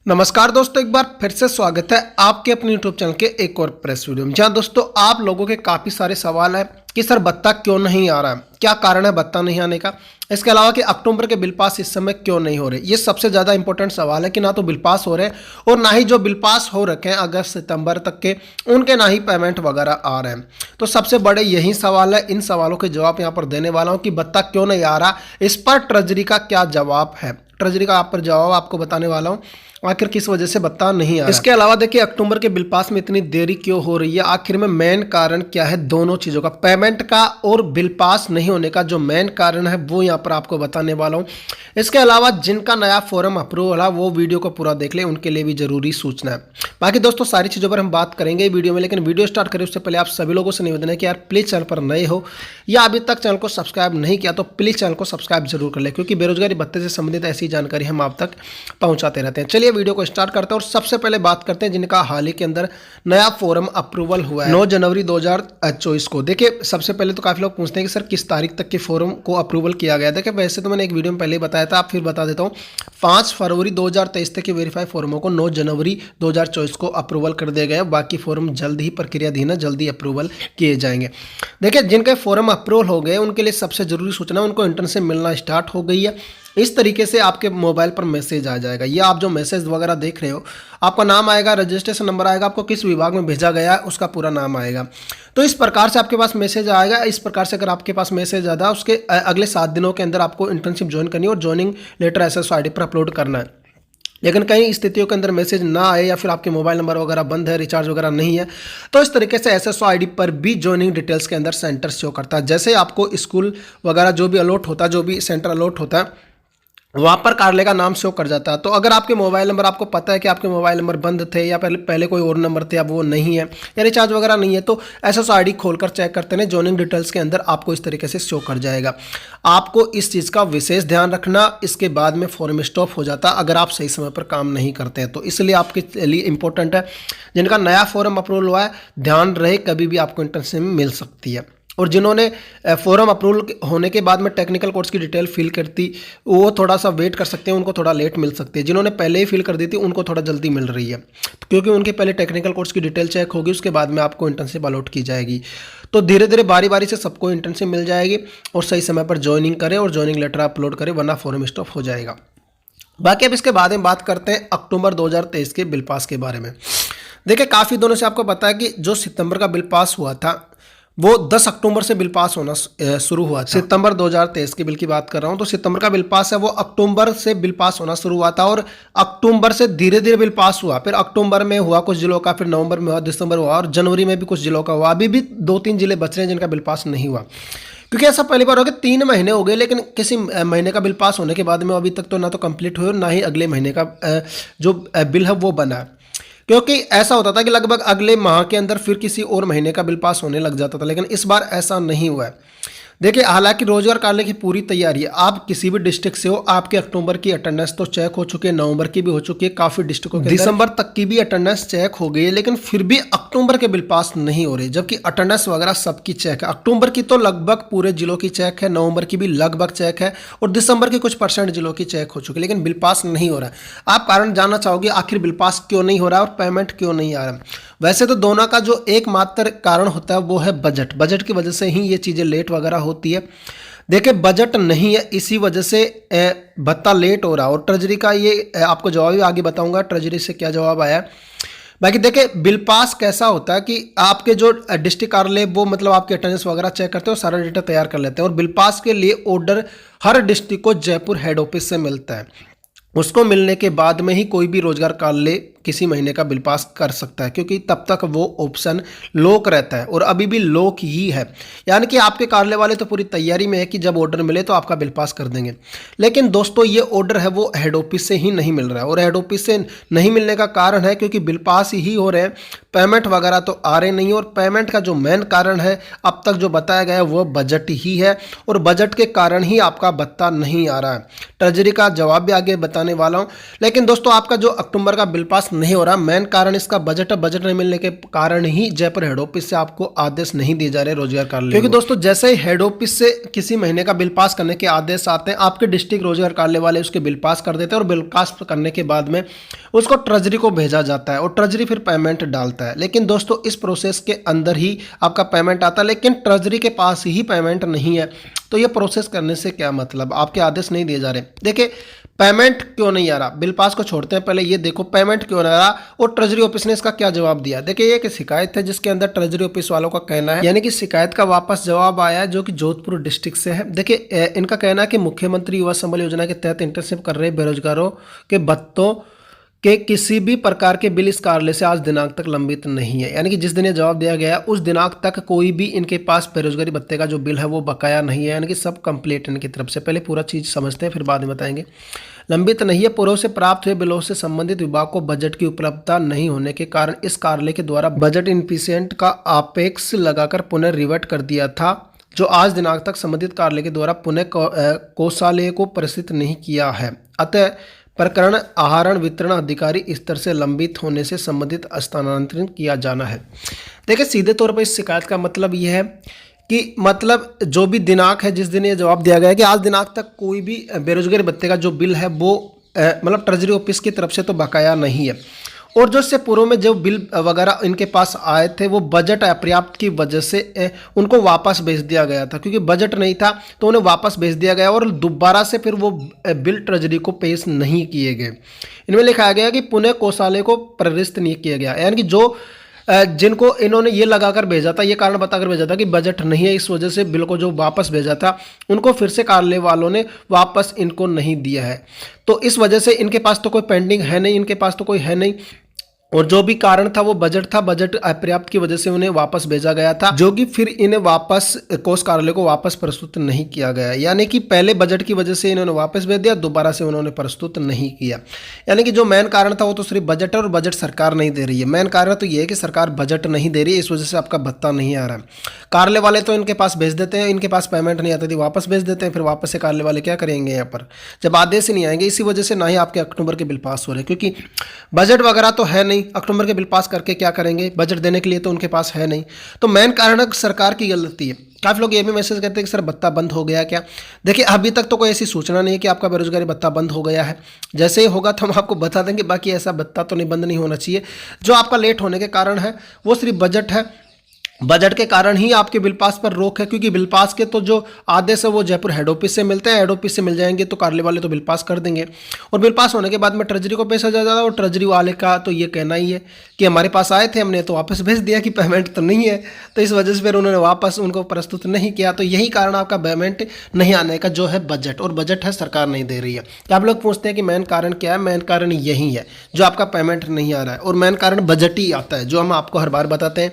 नमस्कार दोस्तों, एक बार फिर से स्वागत है आपके अपने YouTube चैनल के एक और प्रेस वीडियो में। जहां दोस्तों आप लोगों के काफ़ी सारे सवाल हैं कि सर भत्ता क्यों नहीं आ रहा है, क्या कारण है भत्ता नहीं आने का। इसके अलावा कि अक्टूबर के बिल पास इस समय क्यों नहीं हो रहे। ये सबसे ज़्यादा इंपॉर्टेंट सवाल है कि ना तो बिल पास हो रहे और ना ही जो बिल पास हो रखे हैं अगस्त सितंबर तक के उनके ना ही पेमेंट वगैरह आ रहे हैं। तो सबसे बड़े यही सवाल है। इन सवालों के जवाब यहाँ पर देने वाला हूँ कि भत्ता क्यों नहीं आ रहा, इस पर ट्रेजरी का क्या जवाब है। ट्रेजरी का आप पर जवाब आपको बताने वाला हूँ आखिर किस वजह से भत्ता नहीं आ रहा। इसके अलावा देखिए अक्टूबर के बिल पास में इतनी देरी क्यों हो रही है, आखिर में मेन कारण क्या है। दोनों चीज़ों का, पेमेंट का और बिल पास नहीं होने का जो मेन कारण है वो यहाँ पर आपको बताने वाला हूँ। इसके अलावा जिनका नया फॉर्म अप्रूवल है वो वीडियो को पूरा देख लें, उनके लिए भी जरूरी सूचना है। बाकी दोस्तों सारी चीज़ों पर हम बात करेंगे वीडियो में, लेकिन वीडियो स्टार्ट करें उससे पहले आप सभी लोगों से निवेदन है कि यार प्लीज़ चैनल पर नए हो या अभी तक चैनल को सब्सक्राइब नहीं किया तो प्लीज़ चैनल को सब्सक्राइब जरूर कर ले, क्योंकि बेरोजगारी भत्ते से संबंधित ऐसी जानकारी हम आप तक पहुँचाते रहते हैं। चलिए वीडियो को स्टार्ट करते हैं और सबसे पहले बात करते हैं जिनका हाल ही के अंदर नया फॉर्म अप्रूवल हुआ है 9 जनवरी 2024 को। देखिए सबसे पहले तो काफ़ी लोग पूछते हैं कि सर किस तारीख तक के फॉर्म को अप्रूवल किया गया। देखिए वैसे तो मैंने एक वीडियो में पहले ही बताया था, आप फिर बता देता हूँ। 5 फरवरी 2023 तक के वेरीफाई फॉर्मों को 9 जनवरी 2024 को अप्रूवल कर दिया गया। बाकी फॉर्म जल्द ही प्रक्रियाधीन है, जल्दी अप्रूवल किए जाएंगे। देखिए जिनके फॉर्म अप्रूवल हो गए उनके लिए सबसे जरूरी सूचना, उनको इंटर्नशिप मिलना स्टार्ट हो गई है। इस तरीके से आपके मोबाइल पर मैसेज आ जाएगा। ये आप जो मैसेज वगैरह देख रहे हो, आपका नाम आएगा, रजिस्ट्रेशन नंबर आएगा, आपको किस विभाग में भेजा गया है उसका पूरा नाम आएगा। तो इस प्रकार से आपके पास मैसेज आएगा। इस प्रकार से अगर आपके पास मैसेज आता है उसके अगले 7 दिनों के अंदर आपको इंटर्नशिप ज्वाइन करनी है और ज्वाइनिंग लेटर SSO ID पर अपलोड करना है। लेकिन कई स्थितियों के अंदर मैसेज ना आए या फिर आपके मोबाइल नंबर वगैरह बंद है, रिचार्ज वगैरह नहीं है, तो इस तरीके से SSO ID पर भी ज्वाइनिंग डिटेल्स के अंदर सेंटर शो करता है। जैसे आपको स्कूल वगैरह जो भी अलॉट होता है, जो भी सेंटर अलॉट होता है, वहाँ पर कार्यालय का नाम शो कर जाता है। तो अगर आपके मोबाइल नंबर, आपको पता है कि आपके मोबाइल नंबर बंद थे या पहले कोई और नंबर थे, अब वो नहीं है या रिचार्ज वगैरह नहीं है, तो SSO ID खोलकर चेक करते हैं, ज्वाइनिंग डिटेल्स के अंदर आपको इस तरीके से शो कर जाएगा। आपको इस चीज़ का विशेष ध्यान रखना, इसके बाद में फॉर्म स्टॉप हो जाता अगर आप सही समय पर काम नहीं करते हैं। तो इसलिए आपके लिए इंपॉर्टेंट है, जिनका नया फॉर्म अप्रूवल हुआ है ध्यान रहे, कभी भी आपको इंटर्नशिप मिल सकती है। और जिन्होंने फॉर्म अप्रूवल होने के बाद में टेक्निकल कोर्स की डिटेल फिल करती, वो थोड़ा सा वेट कर सकते हैं, उनको थोड़ा लेट मिल सकती है। जिन्होंने पहले ही फिल कर दी थी उनको थोड़ा जल्दी मिल रही है, क्योंकि उनके पहले टेक्निकल कोर्स की डिटेल चेक होगी, उसके बाद में आपको इंटर्नशिप अलॉट की जाएगी। तो धीरे धीरे बारी बारी से सबको इंटर्नशिप मिल जाएगी और सही समय पर ज्वाइनिंग करें और ज्वाइनिंग लेटर अपलोड करें, वरना फॉर्म स्टॉप हो जाएगा। बाकी अब इसके बाद में बात करते हैं अक्टूबर 2023 के बिल पास के बारे में। देखिए काफ़ी दिनों से आपको पता है कि जो सितंबर का बिल पास हुआ था वो 10 अक्टूबर से बिल पास होना शुरू हुआ था। सितंबर 2023 के बिल की बात कर रहा हूँ, तो सितंबर का बिल पास है वो अक्टूबर से बिल पास होना शुरू हुआ था और अक्टूबर से धीरे धीरे बिल पास हुआ। फिर अक्टूबर में हुआ कुछ जिलों का, फिर नवंबर में हुआ, दिसंबर हुआ और जनवरी में भी कुछ जिलों का हुआ। अभी भी 2-3 जिले बच रहे हैं जिनका बिल पास नहीं हुआ, क्योंकि ऐसा पहली बार हो गया। 3 महीने हो गए लेकिन किसी महीने का बिल पास होने के बाद में अभी तक तो ना तो कंप्लीट हुए और ना ही अगले महीने का जो बिल है वो बना। क्योंकि ऐसा होता था कि लगभग अगले माह के अंदर फिर किसी और महीने का बिल पास होने लग जाता था, लेकिन इस बार ऐसा नहीं हुआ है। देखिए हालांकि रोजगार कार्यालय की पूरी तैयारी है, आप किसी भी डिस्ट्रिक्ट से हो, आपके अक्टूबर की अटेंडेंस तो चेक हो चुकी है, नवंबर की भी हो चुकी है, काफ़ी डिस्ट्रिक्टों के दिसंबर तक की भी अटेंडेंस चेक हो गई है, लेकिन फिर भी अक्टूबर के बिल पास नहीं हो रही, जबकि अटेंडेंस वगैरह सबकी चेक है। अक्टूबर की तो लगभग पूरे जिलों की चेक है, नवंबर की भी लगभग चेक है और दिसंबर की कुछ % जिलों की चेक हो चुकी है, लेकिन बिल पास नहीं हो रहा है। आप कारण जानना चाहोगे आखिर बिल पास क्यों नहीं हो रहा है और पेमेंट क्यों नहीं आ रहा है। वैसे तो दोनों का जो एकमात्र कारण होता है वो है बजट। बजट की वजह से ही ये चीज़ें लेट वगैरह होती है। देखिए बजट नहीं है, इसी वजह से भत्ता लेट हो रहा है और ट्रेजरी का ये आपको जवाब भी आगे बताऊंगा ट्रेजरी से क्या जवाब आया। बाकी देखिए बिल पास कैसा होता है कि आपके जो डिस्ट्रिक्ट कार्यालय वो मतलब आपके अटेंडेंस वगैरह चेक करते हैं और सारा डेटा तैयार कर लेते हैं और बिल पास के लिए ऑर्डर हर डिस्ट्रिक्ट को जयपुर हेड ऑफिस से मिलता है। उसको मिलने के बाद में ही कोई भी रोजगार कार्यालय किसी महीने का बिल पास कर सकता है, क्योंकि तब तक वो ऑप्शन लॉक रहता है और अभी भी लॉक ही है। यानी कि आपके कार्यालय वाले तो पूरी तैयारी में है कि जब ऑर्डर मिले तो आपका बिल पास कर देंगे, लेकिन दोस्तों ये ऑर्डर है वो हेड ऑफिस से ही नहीं मिल रहा है। और हेड ऑफिस से नहीं मिलने का कारण है क्योंकि बिल पास ही हो रहे हैं, पेमेंट वगैरह तो आ रहे नहीं। और पेमेंट का जो मेन कारण है अब तक जो बताया गया है वो बजट ही है और बजट के कारण ही आपका भत्ता नहीं आ रहा है। ट्रेजरी का जवाब भी आगे बताने वाला हूँ, लेकिन दोस्तों आपका जो अक्टूबर का बिल पास नहीं हो रहा। मेन कारण इसका बजट नहीं मिलने के कारण ही जयपुर हेड ऑफिस से आपको आदेश नहीं दिए जा रहे रोजगार कार्यालय, क्योंकि दोस्तों जैसे ही हेड ऑफिस से किसी महीने का बिल पास करने के आदेश आते हैं, आपके डिस्ट्रिक्ट रोजगार कार्यालय वाले उसके बिल पास कर देते हैं और बिल पास करने के बाद में उसको ट्रेजरी को भेजा जाता है और ट्रेजरी फिर पेमेंट डालता है। लेकिन दोस्तों इस प्रोसेस के अंदर ही आपका पेमेंट आता है, लेकिन ट्रेजरी के पास ही पेमेंट नहीं है। तो ये प्रोसेस करने से क्या मतलब, आपके आदेश नहीं दिए जा रहे। देखिए पेमेंट क्यों नहीं आ रहा, बिल पास को छोड़ते हैं, पहले ये देखो पेमेंट क्यों नहीं आ रहा और ट्रेजरी ऑफिस ने इसका क्या जवाब दिया। देखिए ये एक शिकायत है जिसके अंदर ट्रेजरी ऑफिस वालों का कहना है, यानी कि शिकायत का वापस जवाब आया है जो कि जोधपुर डिस्ट्रिक्ट से है। देखिए इनका कहना है कि मुख्यमंत्री युवा संबल योजना के तहत इंटर्नशिप कर रहे बेरोजगारों के भत्तों के किसी भी प्रकार के बिल इस कार्यालय से आज दिनांक तक लंबित नहीं है। यानी कि जिस दिन ये जवाब दिया गया उस दिनांक तक कोई भी इनके पास बेरोजगारी भत्ते का जो बिल है वो बकाया नहीं है, यानी कि सब कंप्लीट इनकी तरफ से। पहले पूरा चीज़ समझते हैं फिर बाद में बताएंगे। लंबित नहीं है, पूर्व से प्राप्त हुए बिलों से संबंधित विभाग को बजट की उपलब्धता नहीं होने के कारण इस कार्यालय के द्वारा बजट इनफिशिएंट का अपेक्स लगाकर पुनः रिवर्ट कर दिया था, जो आज दिनांक तक संबंधित कार्यालय के द्वारा पुनः कोषालय को प्रेषित नहीं किया है। अतः प्रकरण आहरण वितरण अधिकारी स्तर से लंबित होने से संबंधित स्थानांतरित किया जाना है। देखिए सीधे तौर पर इस शिकायत का मतलब यह है कि मतलब जो भी दिनांक है जिस दिन ये जवाब दिया गया है कि आज दिनांक तक कोई भी बेरोजगारी भत्ते का जो बिल है वो मतलब ट्रेजरी ऑफिस की तरफ से तो बकाया नहीं है, और जो इससे पूर्व में जो बिल वगैरह इनके पास आए थे वो बजट अपर्याप्त की वजह से उनको वापस भेज दिया गया था, क्योंकि बजट नहीं था तो उन्हें वापस भेज दिया गया और दोबारा से फिर वो बिल ट्रेजरी को पेश नहीं किए गए। इनमें लिखा गया कि पुनः कोषालय को प्रेषित नहीं किया गया, यानी कि जो जिनको इन्होंने ये लगाकर भेजा था, ये कारण बताकर भेजा था कि बजट नहीं है, इस वजह से बिल को जो वापस भेजा था उनको फिर से कार्यालय वालों ने वापस इनको नहीं दिया है। तो इस वजह से इनके पास तो कोई पेंडिंग है नहीं, इनके पास तो कोई है नहीं, और जो भी कारण था वो बजट था, बजट अपर्याप्त की वजह से उन्हें वापस भेजा गया था, जो कि फिर इन्हें वापस कोष कार्यालय को वापस प्रस्तुत नहीं किया गया। यानी कि पहले बजट की वजह से इन्होंने वापस भेज दिया, दोबारा से उन्होंने प्रस्तुत नहीं किया। यानी कि जो मेन कारण था वो तो सिर्फ बजट है और बजट सरकार नहीं दे रही है। मेन कारण तो ये है कि सरकार बजट नहीं दे रही है, इस वजह से आपका भत्ता नहीं आ रहा है। कार्यालय वाले तो इनके पास भेज देते हैं, इनके पास पेमेंट नहीं आती थी वापस भेज देते हैं, फिर वापस से कार्यालय वाले क्या करेंगे यहाँ पर जब आदेश ही नहीं आएंगे। इसी वजह से ना ही आपके अक्टूबर के बिल पास हो रहे, क्योंकि बजट वगैरह तो है नहीं, अक्टूबर के बिल पास करके क्या करेंगे, बजट देने के लिए तो उनके पास है नहीं। तो मेन कारण सरकार की गलती है। काफ़ी लोग ये भी मैसेज करते हैं कि सर भत्ता बंद हो गया क्या। देखिए अभी तक तो कोई ऐसी सूचना नहीं है कि आपका बेरोजगारी भत्ता बंद हो गया है, जैसे ही होगा तो हम आपको बता देंगे। बाकी ऐसा भत्ता तो नहीं बंद नहीं होना चाहिए। जो आपका लेट होने के कारण है वो सिर्फ बजट है, बजट के कारण ही आपके बिल पास पर रोक है, क्योंकि बिल पास के तो जो आदेश है वो जयपुर हेड ऑफिस से मिलते हैं, हेड ऑफिस से मिल जाएंगे तो कार्यालय वाले तो बिल पास कर देंगे, और बिल पास होने के बाद में ट्रेजरी को पैसा जा जाता है। और ट्रेजरी वाले का तो ये कहना ही है कि हमारे पास आए थे, हमने तो वापस भेज दिया कि पेमेंट तो नहीं है, तो इस वजह से फिर उन्होंने वापस उनको प्रस्तुत नहीं किया। तो यही कारण आपका पेमेंट नहीं आने का जो है बजट, और बजट है सरकार नहीं दे रही है। तो आप लोग पूछते हैं कि मेन कारण क्या है, मेन कारण यही है जो आपका पेमेंट नहीं आ रहा है, और मेन कारण बजट ही आता है, जो हम आपको हर बार बताते हैं।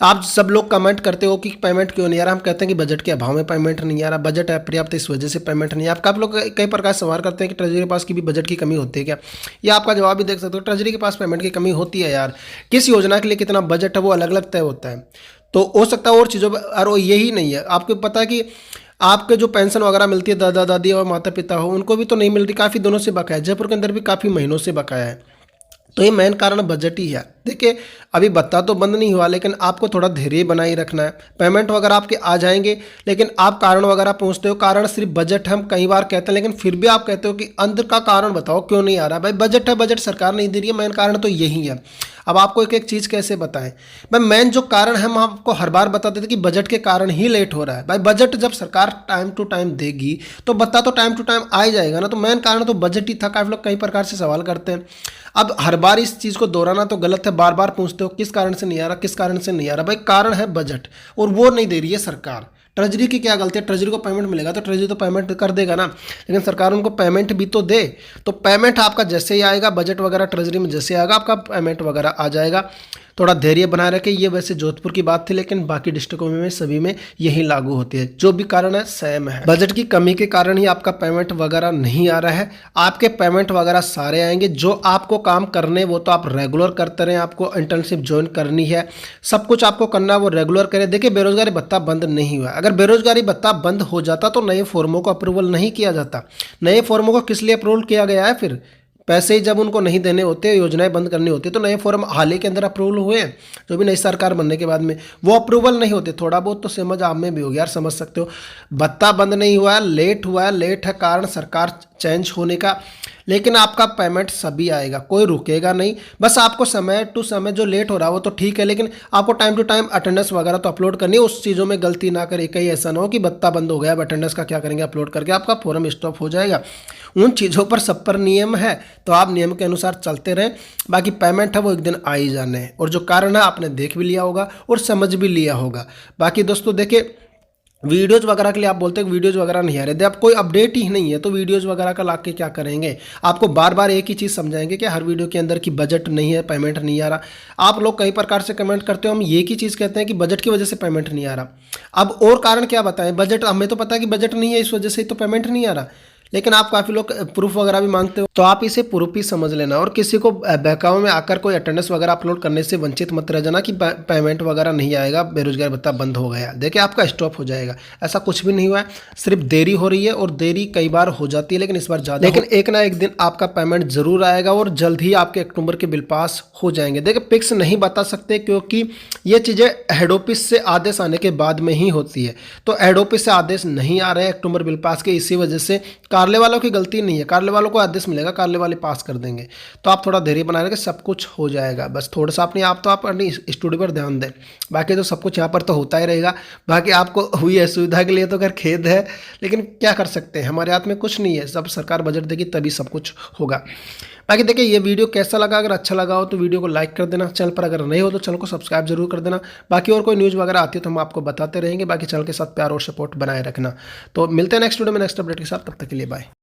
आप सब लोग कमेंट करते हो कि पेमेंट क्यों नहीं आ रहा, हम कहते हैं कि बजट के अभाव में पेमेंट नहीं आ रहा, बजट अपर्याप्त इस वजह से पेमेंट नहीं आ रहा। आप लोग कई प्रकार सवाल करते हैं कि ट्रेजरी के पास की भी बजट की कमी होती है क्या। ये आपका जवाब भी देख सकते हो, ट्रेजरी के पास पेमेंट की कमी होती है यार। किस योजना के लिए कितना बजट है वो अलग अलग तय होता है, तो हो सकता है और चीज़ों पर, और यही नहीं है। आपको पता है कि आपके जो पेंशन वगैरह मिलती है दादा दादी और माता पिता हो, उनको भी तो नहीं मिल रही, काफ़ी दिनों से बकाया है, जयपुर के अंदर भी काफ़ी महीनों से बकाया है। तो ये मेन कारण बजट ही है। देखिए अभी भत्ता तो बंद नहीं हुआ, लेकिन आपको थोड़ा धैर्य बनाए रखना है। पेमेंट वगैरह आपके आ जाएंगे, लेकिन आप कारण वगैरह पूछते हो, कारण सिर्फ बजट हम कई बार कहते हैं, लेकिन फिर भी आप कहते हो कि अंदर का कारण बताओ क्यों नहीं आ रहा। भाई बजट है, बजट सरकार नहीं दे रही है, मेन कारण तो यही है। अब आपको एक एक चीज़ कैसे बताएं भाई, मेन जो कारण है हम आपको हर बार बताते थे कि बजट के कारण ही लेट हो रहा है। भाई बजट जब सरकार टाइम टू टाइम देगी तो भत्ता तो टाइम टू टाइम आ ही जाएगा ना, तो मेन कारण तो बजट ही था। काफ़ी लोग कई प्रकार से सवाल करते हैं। अब हर बार इस चीज़ को दोहराना तो गलत है, बार बार पूछते हो किस कारण से नहीं आ रहा, किस कारण से नहीं आ रहा। भाई कारण है बजट, और वो नहीं दे रही है सरकार। ट्रेजरी की क्या गलती है, ट्रेजरी को पेमेंट मिलेगा तो ट्रेजरी तो पेमेंट कर देगा ना, लेकिन सरकार उनको पेमेंट भी तो दे। तो पेमेंट आपका जैसे ही आएगा, बजट वगैरह ट्रेजरी में जैसे आएगा आपका पेमेंट वगैरह आ जाएगा। थोड़ा धैर्य बनाए रखें। ये वैसे जोधपुर की बात थी, लेकिन बाकी डिस्ट्रिक्टों में सभी में यही लागू होती है। जो भी कारण है सेम है। बजट की कमी के कारण ही आपका पेमेंट वगैरह नहीं आ रहा है। आपके पेमेंट वगैरह सारे आएंगे। जो आपको काम करने वो तो आप रेगुलर करते रहें। आपको इंटर्नशिप ज्वाइन करनी है, सब कुछ आपको करना है, वो रेगुलर करें। देखिए बेरोजगारी भत्ता बंद नहीं हुआ। अगर बेरोजगारी भत्ता बंद हो जाता तो नए फॉर्मों को अप्रूवल नहीं किया जाता। नए फॉर्मों को किस लिए अप्रूवल किया गया है फिर? पैसे ही जब उनको नहीं देने होते, योजनाएं बंद करनी होती है, तो नए फॉर्म हाल ही के अंदर अप्रूवल हुए हैं जो भी नई सरकार बनने के बाद में, वो अप्रूवल नहीं होते। थोड़ा बहुत तो समझ आप में भी होगी यार, समझ सकते हो। भत्ता बंद नहीं हुआ है, लेट है कारण सरकार चेंज होने का, लेकिन आपका पेमेंट सभी आएगा, कोई रुकेगा नहीं। बस आपको समय टू समय जो लेट हो रहा है वो तो ठीक है, लेकिन आपको टाइम टू टाइम अटेंडेंस वगैरह तो अपलोड करनी है। उस चीज़ों में गलती ना करें, कहीं ऐसा ना हो कि भत्ता बंद हो गया, अब अटेंडेंस का क्या करेंगे, अपलोड करके आपका फॉर्म स्टॉप हो जाएगा। उन चीज़ों पर सब पर नियम है, तो आप नियम के अनुसार चलते रहें। बाकी पेमेंट है वो एक दिन आ ही जाने हैं, और जो कारण है आपने देख भी लिया होगा और समझ भी लिया होगा। बाकी दोस्तों देखिए, वीडियोज़ वगैरह के लिए आप बोलते हैं कि वीडियोज़ वगैरह नहीं आ रहे थे, अब कोई अपडेट ही नहीं है तो वीडियोज़ वगैरह का ला के क्या करेंगे। आपको बार बार एक ही चीज़ समझाएंगे कि हर वीडियो के अंदर की बजट नहीं है, पेमेंट नहीं आ रहा। आप लोग कई प्रकार से कमेंट करते हो, हम एक ही चीज़ कहते हैं कि बजट की वजह से पेमेंट नहीं आ रहा। अब और कारण क्या बताएं, बजट हमें तो पता है कि बजट नहीं है, इस वजह से तो पेमेंट नहीं आ रहा, लेकिन आप काफ़ी लोग प्रूफ वगैरह भी मांगते हो, तो आप इसे प्रूफ ही समझ लेना। और किसी को बहकावे में आकर कोई अटेंडेंस वगैरह अपलोड करने से वंचित मत रह जाना कि पेमेंट वगैरह नहीं आएगा, बेरोजगार भत्ता बंद हो गया, देखिए आपका स्टॉप हो जाएगा। ऐसा कुछ भी नहीं हुआ है, सिर्फ देरी हो रही है, और देरी कई बार हो जाती है लेकिन इस बार ज़्यादा। लेकिन एक ना एक दिन आपका पेमेंट जरूर आएगा, और जल्द ही आपके अक्टूबर के बिल पास हो जाएंगे। देखिए फिक्स नहीं बता सकते, क्योंकि ये चीज़ें हेड ऑफिस से आदेश आने के बाद में ही होती है, तो हेड ऑफिस से आदेश नहीं आ रहे हैं अक्टूबर बिल पास के, इसी वजह से कार्यालय वालों की गलती नहीं है, कार्यालय वालों को आदेश मिलेगा, कार्यालय वाले पास कर देंगे। तो आप थोड़ा धैर्य बनाए रखें, सब कुछ हो जाएगा। बस थोड़ा सा अपने आप तो आप अपनी स्टूडियो पर ध्यान दें, बाकी तो सब कुछ यहाँ पर तो होता ही रहेगा। बाकी आपको हुई असुविधा के लिए तो खैर खेद है, लेकिन क्या कर सकते हैं, हमारे हाथ में कुछ नहीं है, जब सरकार बजट देगी तभी सब कुछ होगा। बाकी देखिए ये वीडियो कैसा लगा, अगर अच्छा लगा हो तो वीडियो को लाइक कर देना, चैनल पर अगर नहीं हो तो चैनल को सब्सक्राइब जरूर कर देना। बाकी और कोई न्यूज़ वगैरह आती है तो हम आपको बताते रहेंगे, बाकी चैनल के साथ प्यार और सपोर्ट बनाए रखना। तो मिलते हैं नेक्स्ट वीडियो में नेक्स्ट अपडेट के साथ, तब तक के लिए बाय।